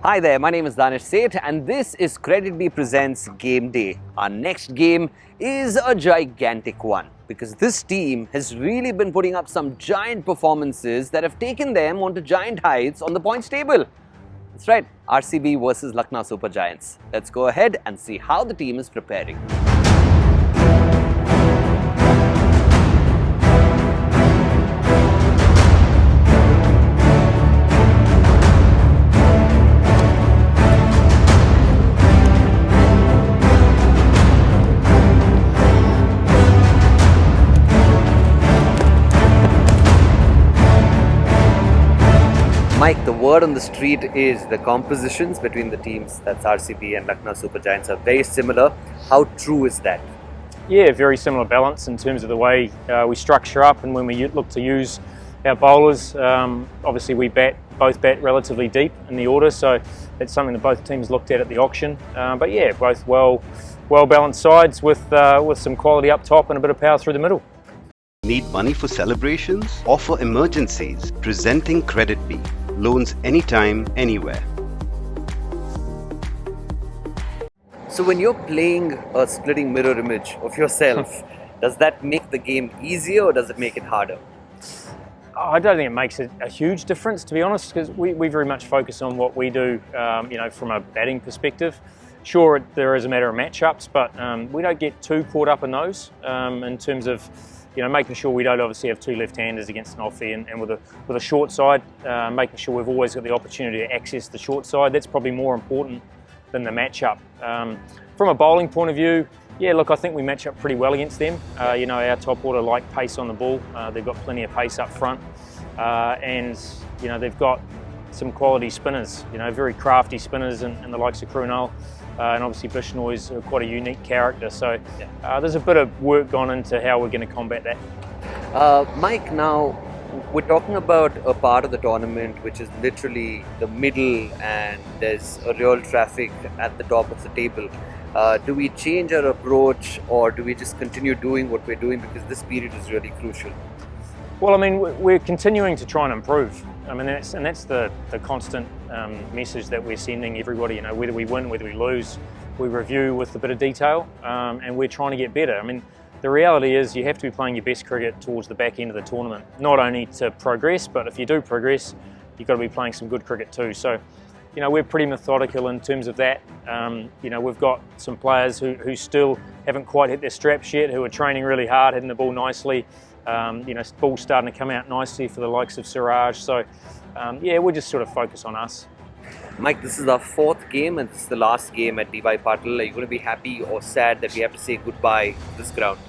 Hi there, my name is Danish Seth and this is Credit B Presents Game Day. Our next game is a gigantic one because this team has really been putting up some giant performances that have taken them onto giant heights on the points table. That's right, RCB versus Lucknow Super Giants. Let's go ahead and see how the team is preparing. Mike, the word on the street is the compositions between the teams, that's RCB and Lucknow Super Giants, are very similar. How true is that? Yeah, very similar balance in terms of the way we structure up and when we look to use our bowlers. Obviously we both bat relatively deep in the order, so it's something that both teams looked at the auction. But yeah, both well balanced sides with some quality up top and a bit of power through the middle. Need money for celebrations or for emergencies? Presenting Credit B. Loans anytime, anywhere. So when you're playing a splitting mirror image of yourself, does that make the game easier or does it make it harder? I don't think it makes a huge difference, to be honest, because we very much focus on what we do, from a batting perspective. Sure, there is a matter of matchups, but we don't get too caught up in those in terms of making sure we don't obviously have two left-handers against an offie and with a short side, making sure we've always got the opportunity to access the short side. That's probably more important than the matchup. From a bowling point of view, yeah, look, I think we match up pretty well against them. Our top order like pace on the ball. They've got plenty of pace up front, and they've got some quality spinners. Very crafty spinners and the likes of Krunal. And obviously Bishnoi is quite a unique character, so there's a bit of work gone into how we're going to combat that. Mike, now we're talking about a part of the tournament which is literally the middle and there's a real traffic at the top of the table. Do we change our approach or do we just continue doing what we're doing because this period is really crucial? Well, I mean, we're continuing to try and improve. I mean, that's the constant message that we're sending everybody. Whether we win, whether we lose, we review with a bit of detail, and we're trying to get better. I mean, the reality is you have to be playing your best cricket towards the back end of the tournament, not only to progress, but if you do progress, you've got to be playing some good cricket too. So, we're pretty methodical in terms of that. We've got some players who still haven't quite hit their straps yet, who are training really hard, hitting the ball nicely. Ball's starting to come out nicely for the likes of Siraj. So, we'll just sort of focus on us. Mike, this is our fourth game and this is the last game at D.Y. Patil. Are you going to be happy or sad that we have to say goodbye to this ground?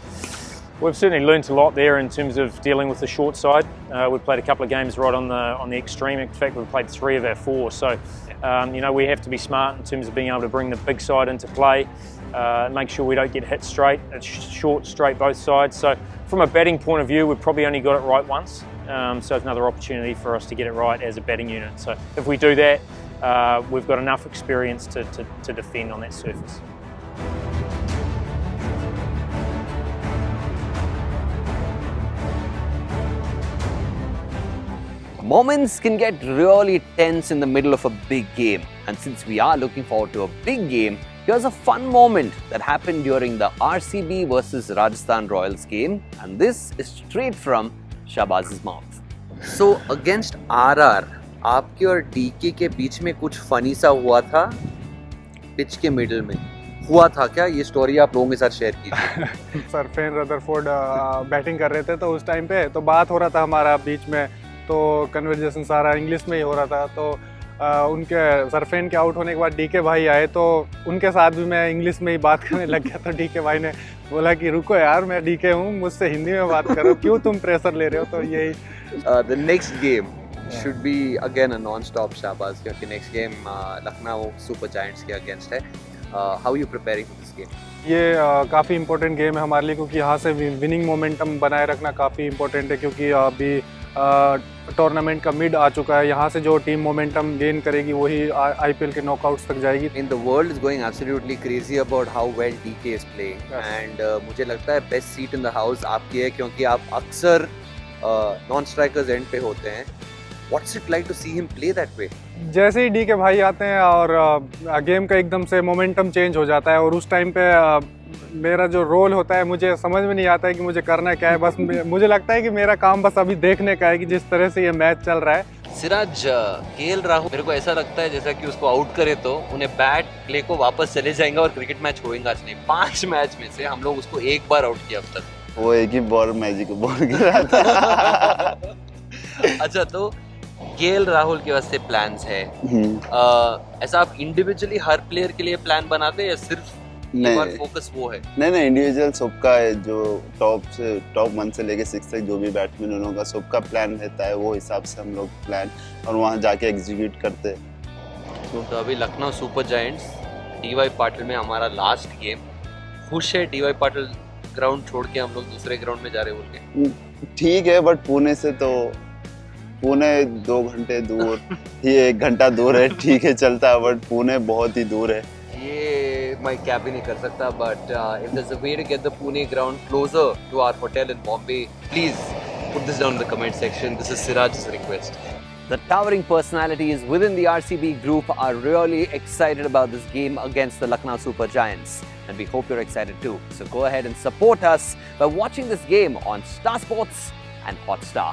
We've certainly learnt a lot there in terms of dealing with the short side. We've played a couple of games right on the extreme. In fact, we've played 3 of our 4. So, we have to be smart in terms of being able to bring the big side into play. Make sure we don't get hit straight. It's short, straight both sides. So from a batting point of view, we've probably only got it right once. So it's another opportunity for us to get it right as a batting unit. So if we do that, we've got enough experience to defend on that surface. Moments can get really tense in the middle of a big game, and since we are looking forward to a big game, here's a fun moment that happened during the RCB versus Rajasthan Royals game, and this is straight from Shahbaz's mouth. So against RR, आपके और DK के बीच में कुछ funny सा हुआ था pitch के middle में हुआ था क्या? ये स्टोरी आप लोगों के साथ शेयर कीजिए। सरफेन रदरफोर्ड बैटिंग कर रहे थे तो उस टाइम पे तो बात हो रहा था हमारा बीच में, तो कन्वर्जेशन सारा इंग्लिश में ही हो रहा था। तो उनके सरफेन के आउट होने के बाद डीके भाई आए तो उनके साथ भी मैं इंग्लिश में ही बात करने लग गया। तो डीके भाई ने बोला कि रुको यार, मैं डीके हूँ, मुझसे हिंदी में बात करो, क्यों तुम प्रेशर ले रहे हो? तो यही the next game should be again a non-stop Shahbaz, क्योंकि next game Lucknow Super giants के अगेंस्ट है। How are you preparing for this game? ये काफ़ी इम्पोर्टेंट गेम है हमारे लिए, क्योंकि यहाँ से विनिंग मोमेंटम बनाए रखना काफ़ी इम्पोर्टेंट है, क्योंकि अभी टूर्नामेंट का मिड आ चुका है। यहाँ से जो टीम मोमेंटम गेन करेगी वही IPL के नॉकआउट्स तक जाएगी। In the world is going absolutely crazy about how well DK is playing, and मुझे लगता है best seat in the house आपकी है, क्योंकि आप अक्सर नॉन स्ट्राइकर्स एंड पे होते हैं What's it like to see him play that way? जैसे ही डी के भाई आते हैं और गेम का एकदम से मोमेंटम चेंज हो जाता है और उस टाइम पे मेरा जो रोल होता है मुझे समझ में नहीं आता है कि मुझे करना क्या है। बस मुझे लगता है कि मेरा काम बस अभी देखने का है कि जिस तरह से ये मैच चल रहा है। सिराज, केएल राहुल मेरे को ऐसा लगता है जैसा कि उसको आउट करे तो उन्हें बैट लेको वापस चले जाएंगे और क्रिकेट मैच होएगा नहीं। 5 मैच में से हम लोग उसको एक बार आउट किया अब तक। वो एक ही बॉल मैजिक बॉल गिरा था। अच्छा, तो केएल राहुल के वास्ते प्लान्स है। ऐसा आप इंडिविजुअली हर प्लेयर के लिए प्लान बनाते हैं या सिर्फ नहीं, फोकस वो है? नहीं इंडिविजुअल सबका है, जो टॉप 1 से लेके 6 तक जो भी बैट्समैन उन लोगों का सबका प्लान रहता है, वो हिसाब से हम लोग प्लान और वहाँ जाके एग्जीक्यूट करते हैं। तो अभी Lucknow Super Giants DY Patil में हमारा लास्ट गेम। खुश है डीवाई पाटिल ग्राउंड छोड़ के हम लोग दूसरे ग्राउंड में जा रहे बोल के? ठीक है, बट पुणे 2 घंटे दूर ही 1 घंटा दूर है, ठीक है चलता है, बट पुणे बहुत ही दूर है। ये मैं क्या भी नहीं कर सकता, but if there's a way to get the Pune ground closer to our hotel in Bombay, please put this down in the comment section. This is Siraj's request. The towering personalities within the RCB group are really excited about this game against the Lucknow Super Giants, and we hope you're excited too. So go ahead and support us by watching this game on Star Sports and Hotstar.